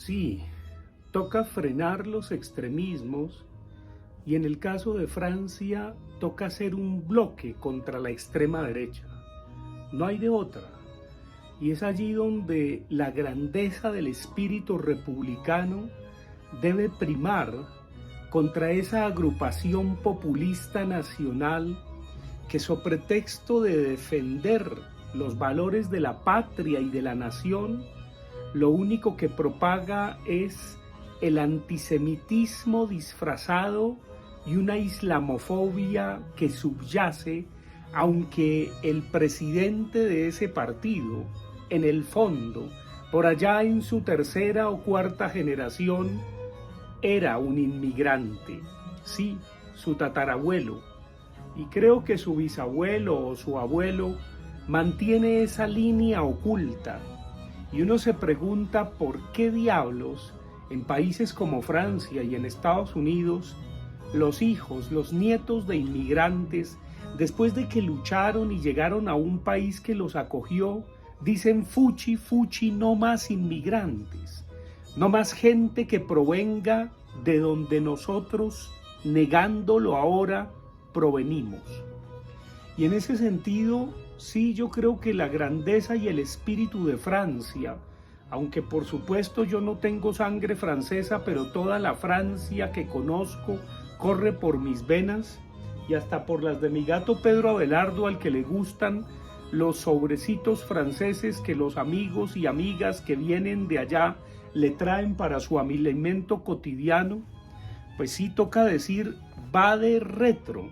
Sí, toca frenar los extremismos y en el caso de Francia toca hacer un bloque contra la extrema derecha. No hay de otra. Y es allí donde la grandeza del espíritu republicano debe primar contra esa agrupación populista nacional que, sobre pretexto de defender los valores de la patria y de la nación, lo único que propaga es el antisemitismo disfrazado y una islamofobia que subyace, aunque el presidente de ese partido, en el fondo, por allá en su tercera o cuarta generación, era un inmigrante, sí, su tatarabuelo, y creo que su bisabuelo o su abuelo mantiene esa línea oculta. Y uno se pregunta por qué diablos en países como Francia y en Estados Unidos, los hijos, los nietos de inmigrantes, después de que lucharon y llegaron a un país que los acogió, dicen fuchi, fuchi, no más inmigrantes, no más gente que provenga de donde nosotros, negándolo ahora, provenimos. Y en ese sentido, sí, yo creo que la grandeza y el espíritu de Francia, aunque por supuesto yo no tengo sangre francesa, pero toda la Francia que conozco corre por mis venas y hasta por las de mi gato Pedro Abelardo, al que le gustan los sobrecitos franceses que los amigos y amigas que vienen de allá le traen para su alimento cotidiano. Pues sí, toca decir, va de retro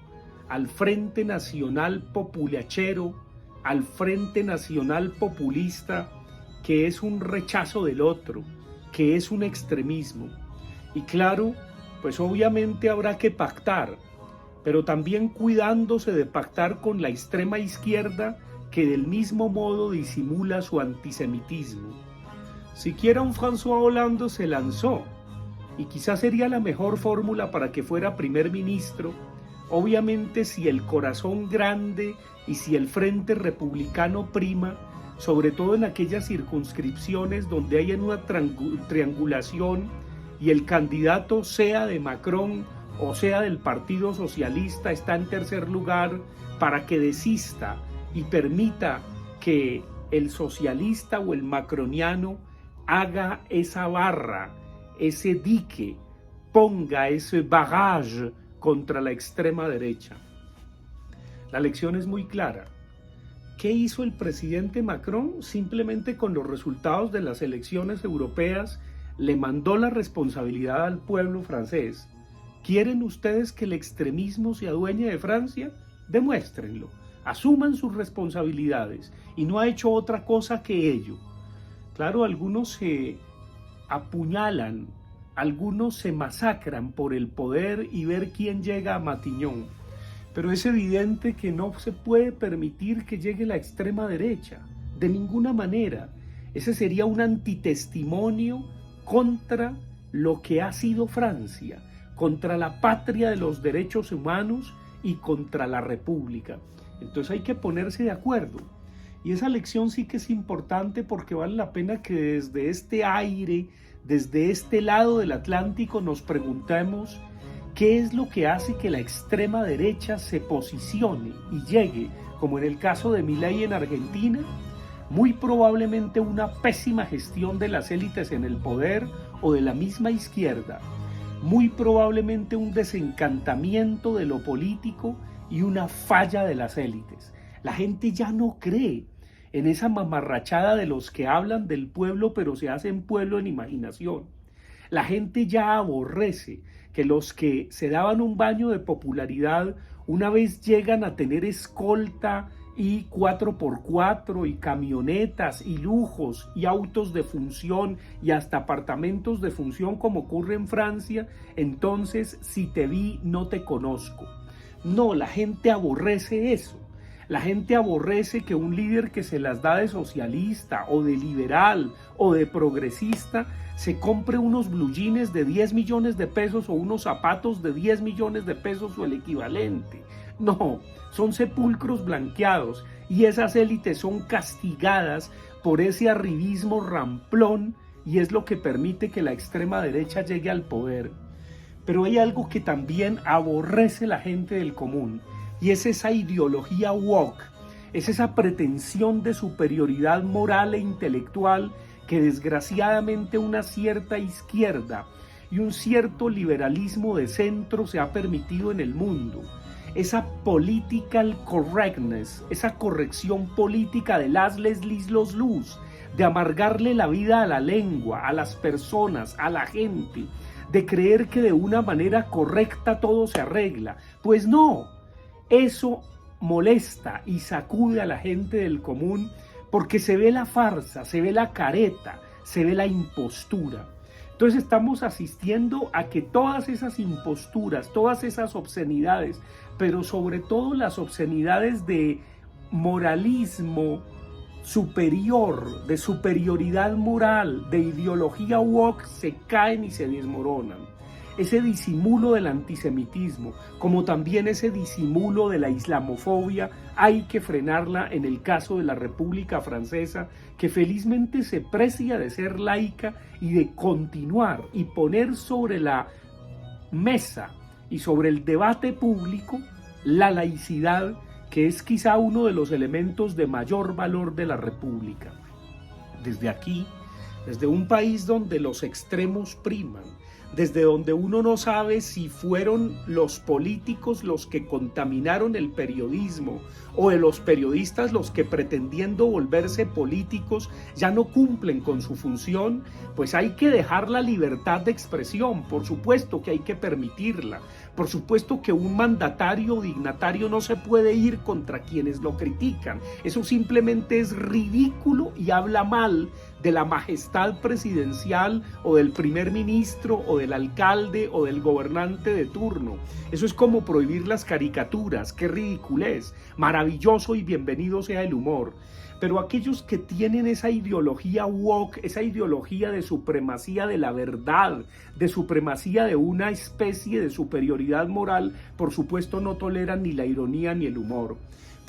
al Frente Nacional Populachero, al Frente Nacional Populista, que es un rechazo del otro, que es un extremismo. Y claro, pues obviamente habrá que pactar, pero también cuidándose de pactar con la extrema izquierda, que del mismo modo disimula su antisemitismo. Siquiera un François Hollande se lanzó, y quizás sería la mejor fórmula para que fuera primer ministro, obviamente si el corazón grande y si el frente republicano prima, sobre todo en aquellas circunscripciones donde hay una triangulación y el candidato sea de Macron o sea del Partido Socialista, está en tercer lugar, para que desista y permita que el socialista o el macroniano haga esa barra, ese dique, ponga ese barrage contra la extrema derecha. La lección es muy clara. ¿Qué hizo el presidente Macron? Simplemente con los resultados de las elecciones europeas le mandó la responsabilidad al pueblo francés. ¿Quieren ustedes que el extremismo se adueñe de Francia? Demuéstrenlo, asuman sus responsabilidades, y no ha hecho otra cosa que ello. Claro, algunos se apuñalan, algunos se masacran por el poder y ver quién llega a Matignon, pero es evidente que no se puede permitir que llegue la extrema derecha, de ninguna manera. Ese sería un antitestimonio contra lo que ha sido Francia, contra la patria de los derechos humanos y contra la república. Entonces hay que ponerse de acuerdo. Y esa lección sí que es importante, porque vale la pena que desde este aire, desde este lado del Atlántico, nos preguntemos qué es lo que hace que la extrema derecha se posicione y llegue, como en el caso de Milei en Argentina. Muy probablemente una pésima gestión de las élites en el poder o de la misma izquierda. Muy probablemente un desencantamiento de lo político y una falla de las élites. La gente ya no cree en esa mamarrachada de los que hablan del pueblo pero se hacen pueblo en imaginación. La gente ya aborrece que los que se daban un baño de popularidad una vez llegan a tener escolta y 4x4 y camionetas y lujos y autos de función y hasta apartamentos de función, como ocurre en Francia, entonces si te vi no te conozco. No, la gente aborrece eso. La gente aborrece que un líder que se las da de socialista o de liberal o de progresista se compre unos blue jeans de 10 millones de pesos o unos zapatos de 10 millones de pesos o el equivalente. No, son sepulcros blanqueados, y esas élites son castigadas por ese arribismo ramplón y es lo que permite que la extrema derecha llegue al poder. Pero hay algo que también aborrece la gente del común, y es esa ideología woke, es esa pretensión de superioridad moral e intelectual que desgraciadamente una cierta izquierda y un cierto liberalismo de centro se ha permitido en el mundo. Esa political correctness, esa corrección política de las leslis los luz, de amargarle la vida a la lengua, a las personas, a la gente, de creer que de una manera correcta todo se arregla. Pues no, eso molesta y sacude a la gente del común porque se ve la farsa, se ve la careta, se ve la impostura. Entonces estamos asistiendo a que todas esas imposturas, todas esas obscenidades, pero sobre todo las obscenidades de moralismo superior, de superioridad moral, de ideología woke, se caen y se desmoronan. Ese disimulo del antisemitismo, como también ese disimulo de la islamofobia, hay que frenarla en el caso de la República Francesa, que felizmente se precia de ser laica y de continuar y poner sobre la mesa y sobre el debate público la laicidad, que es quizá uno de los elementos de mayor valor de la República. Desde aquí, desde un país donde los extremos priman, desde donde uno no sabe si fueron los políticos los que contaminaron el periodismo o de los periodistas los que pretendiendo volverse políticos ya no cumplen con su función, pues hay que dejar la libertad de expresión, por supuesto que hay que permitirla, por supuesto que un mandatario o dignatario no se puede ir contra quienes lo critican, eso simplemente es ridículo y habla mal de la majestad presidencial o del primer ministro o del alcalde o del gobernante de turno. Eso es como prohibir las caricaturas, qué ridiculez, maravilloso y bienvenido sea el humor. Pero aquellos que tienen esa ideología woke, esa ideología de supremacía de la verdad, de supremacía de una especie de superioridad moral, por supuesto no toleran ni la ironía ni el humor.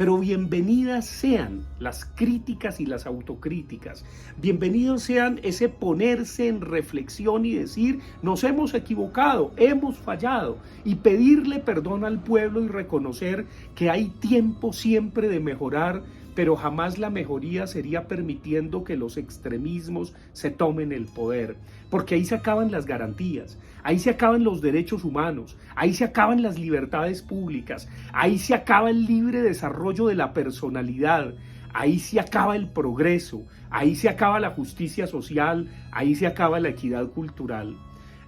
Pero bienvenidas sean las críticas y las autocríticas, bienvenidos sean ese ponerse en reflexión y decir, nos hemos equivocado, hemos fallado, y pedirle perdón al pueblo y reconocer que hay tiempo siempre de mejorar, pero jamás la mejoría sería permitiendo que los extremismos se tomen el poder, porque ahí se acaban las garantías, ahí se acaban los derechos humanos, ahí se acaban las libertades públicas, ahí se acaba el libre desarrollo de la personalidad, ahí se acaba el progreso, ahí se acaba la justicia social, ahí se acaba la equidad cultural.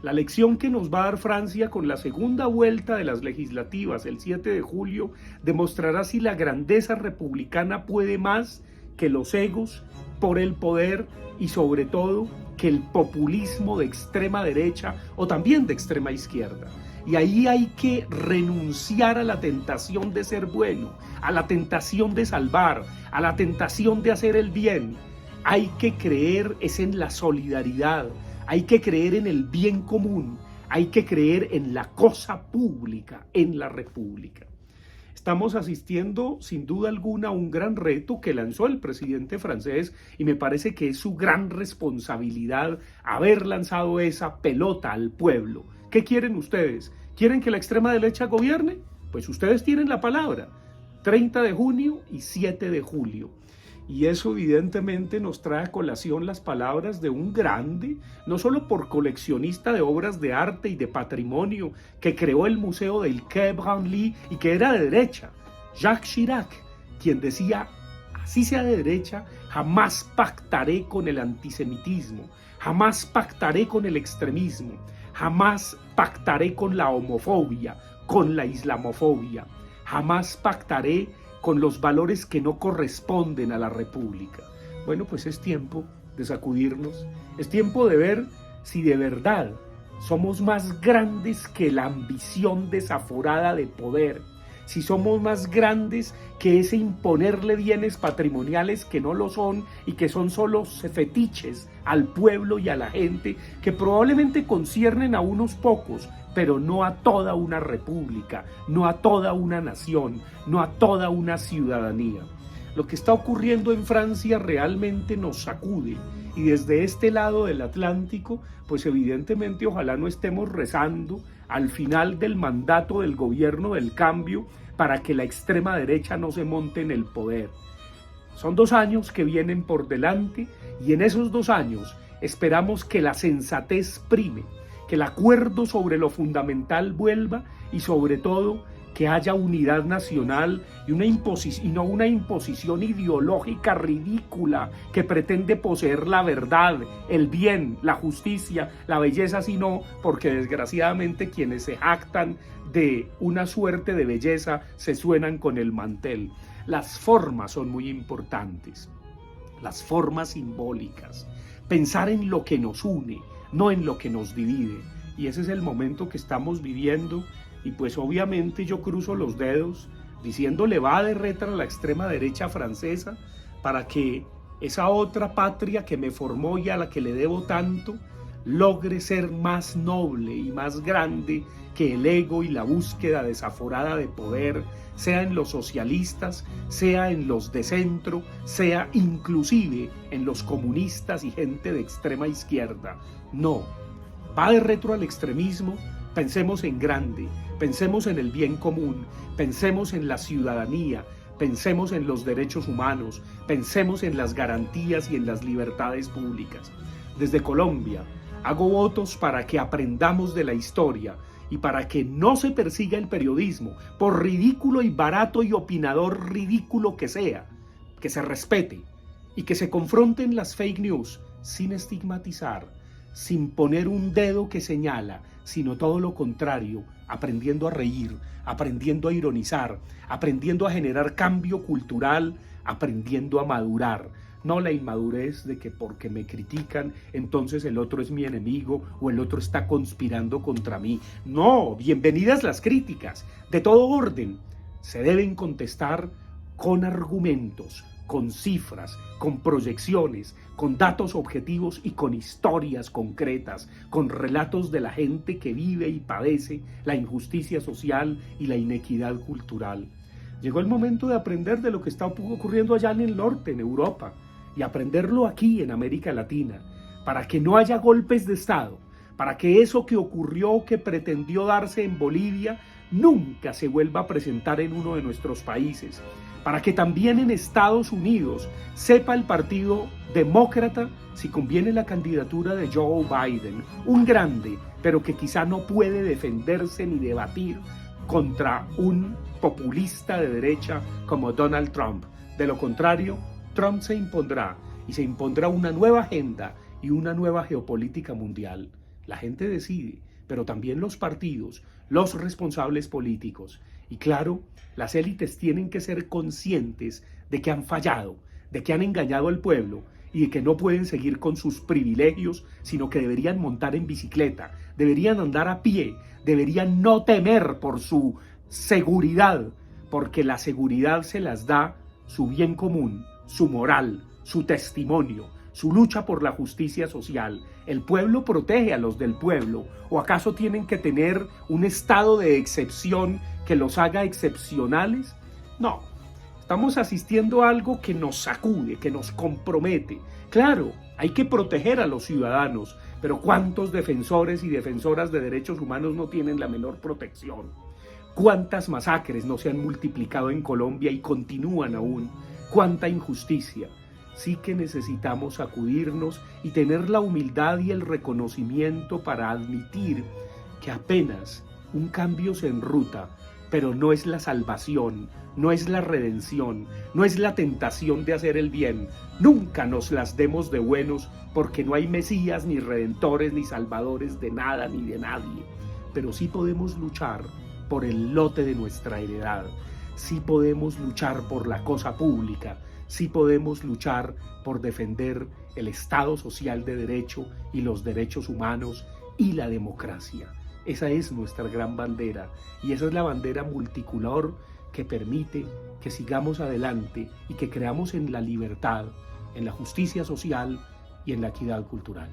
La lección que nos va a dar Francia con la segunda vuelta de las legislativas el 7 de julio demostrará si la grandeza republicana puede más que los egos por el poder y sobre todo que el populismo de extrema derecha o también de extrema izquierda. Y ahí hay que renunciar a la tentación de ser bueno, a la tentación de salvar, a la tentación de hacer el bien. Hay que creer es en la solidaridad. Hay que creer en el bien común, hay que creer en la cosa pública, en la república. Estamos asistiendo sin duda alguna a un gran reto que lanzó el presidente francés y me parece que es su gran responsabilidad haber lanzado esa pelota al pueblo. ¿Qué quieren ustedes? ¿Quieren que la extrema derecha gobierne? Pues ustedes tienen la palabra. 30 de junio y 7 de julio. Y eso evidentemente nos trae a colación las palabras de un grande, no solo por coleccionista de obras de arte y de patrimonio, que creó el Museo del Quai Branly y que era de derecha, Jacques Chirac, quien decía, así sea de derecha, jamás pactaré con el antisemitismo, jamás pactaré con el extremismo, jamás pactaré con la homofobia, con la islamofobia, jamás pactaré con los valores que no corresponden a la República. Bueno, pues es tiempo de sacudirnos, es tiempo de ver si de verdad somos más grandes que la ambición desaforada de poder, si somos más grandes que ese imponerle bienes patrimoniales que no lo son y que son solo fetiches al pueblo y a la gente, que probablemente conciernen a unos pocos, pero no a toda una república, no a toda una nación, no a toda una ciudadanía. Lo que está ocurriendo en Francia realmente nos sacude Y desde este lado del Atlántico, pues evidentemente ojalá no estemos rezando al final del mandato del gobierno del cambio para que la extrema derecha no se monte en el poder. Son 2 años que vienen por delante y en esos 2 años esperamos que la sensatez prime, que el acuerdo sobre lo fundamental vuelva y sobre todo que haya unidad nacional y no una imposición ideológica ridícula que pretende poseer la verdad, el bien, la justicia, la belleza, sino porque desgraciadamente quienes se jactan de una suerte de belleza se suenan con el mantel. Las formas son muy importantes, las formas simbólicas, pensar en lo que nos une, no en lo que nos divide. Y ese es el momento que estamos viviendo. Y pues obviamente yo cruzo los dedos diciéndole va de retra a la extrema derecha francesa para que esa otra patria que me formó y a la que le debo tanto logre ser más noble y más grande que el ego y la búsqueda desaforada de poder, sea en los socialistas, sea en los de centro, sea inclusive en los comunistas y gente de extrema izquierda. No, va de retro al extremismo. Pensemos en grande, pensemos en el bien común, pensemos en la ciudadanía, pensemos en los derechos humanos, pensemos en las garantías y en las libertades públicas. Desde Colombia hago votos para que aprendamos de la historia y para que no se persiga el periodismo, por ridículo y barato y opinador ridículo que sea, que se respete y que se confronten las fake news sin estigmatizar, sin poner un dedo que señala, sino todo lo contrario, aprendiendo a reír, aprendiendo a ironizar, aprendiendo a generar cambio cultural, aprendiendo a madurar. No la inmadurez de que porque me critican, entonces el otro es mi enemigo o el otro está conspirando contra mí. No, bienvenidas las críticas, de todo orden. Se deben contestar con argumentos, con cifras, con proyecciones, con datos objetivos y con historias concretas, con relatos de la gente que vive y padece la injusticia social y la inequidad cultural. Llegó el momento de aprender de lo que está ocurriendo allá en el norte, en Europa, y aprenderlo aquí en América Latina, para que no haya golpes de Estado, para que eso que ocurrió, que pretendió darse en Bolivia, nunca se vuelva a presentar en uno de nuestros países, para que también en Estados Unidos sepa el Partido Demócrata si conviene la candidatura de Joe Biden, un grande, pero que quizá no puede defenderse ni debatir contra un populista de derecha como Donald Trump. De lo contrario, Trump se impondrá y se impondrá una nueva agenda y una nueva geopolítica mundial. La gente decide, pero también los partidos, los responsables políticos. Y claro, las élites tienen que ser conscientes de que han fallado, de que han engañado al pueblo y de que no pueden seguir con sus privilegios, sino que deberían montar en bicicleta, deberían andar a pie, deberían no temer por su seguridad, porque la seguridad se las da su bien común, su moral, su testimonio, su lucha por la justicia social. ¿El pueblo protege a los del pueblo? ¿O acaso tienen que tener un estado de excepción que los haga excepcionales? No, estamos asistiendo a algo que nos sacude, que nos compromete. Claro, hay que proteger a los ciudadanos, pero ¿cuántos defensores y defensoras de derechos humanos no tienen la menor protección? ¿Cuántas masacres no se han multiplicado en Colombia y continúan aún? ¿Cuánta injusticia? Sí que necesitamos sacudirnos y tener la humildad y el reconocimiento para admitir que apenas un cambio se enruta, pero no es la salvación, no es la redención, no es la tentación de hacer el bien. Nunca nos las demos de buenos porque no hay mesías, ni redentores, ni salvadores de nada ni de nadie. Pero sí podemos luchar por el lote de nuestra heredad, sí podemos luchar por la cosa pública, sí podemos luchar por defender el Estado social de derecho y los derechos humanos y la democracia. Esa es nuestra gran bandera y esa es la bandera multicolor que permite que sigamos adelante y que creamos en la libertad, en la justicia social y en la equidad cultural.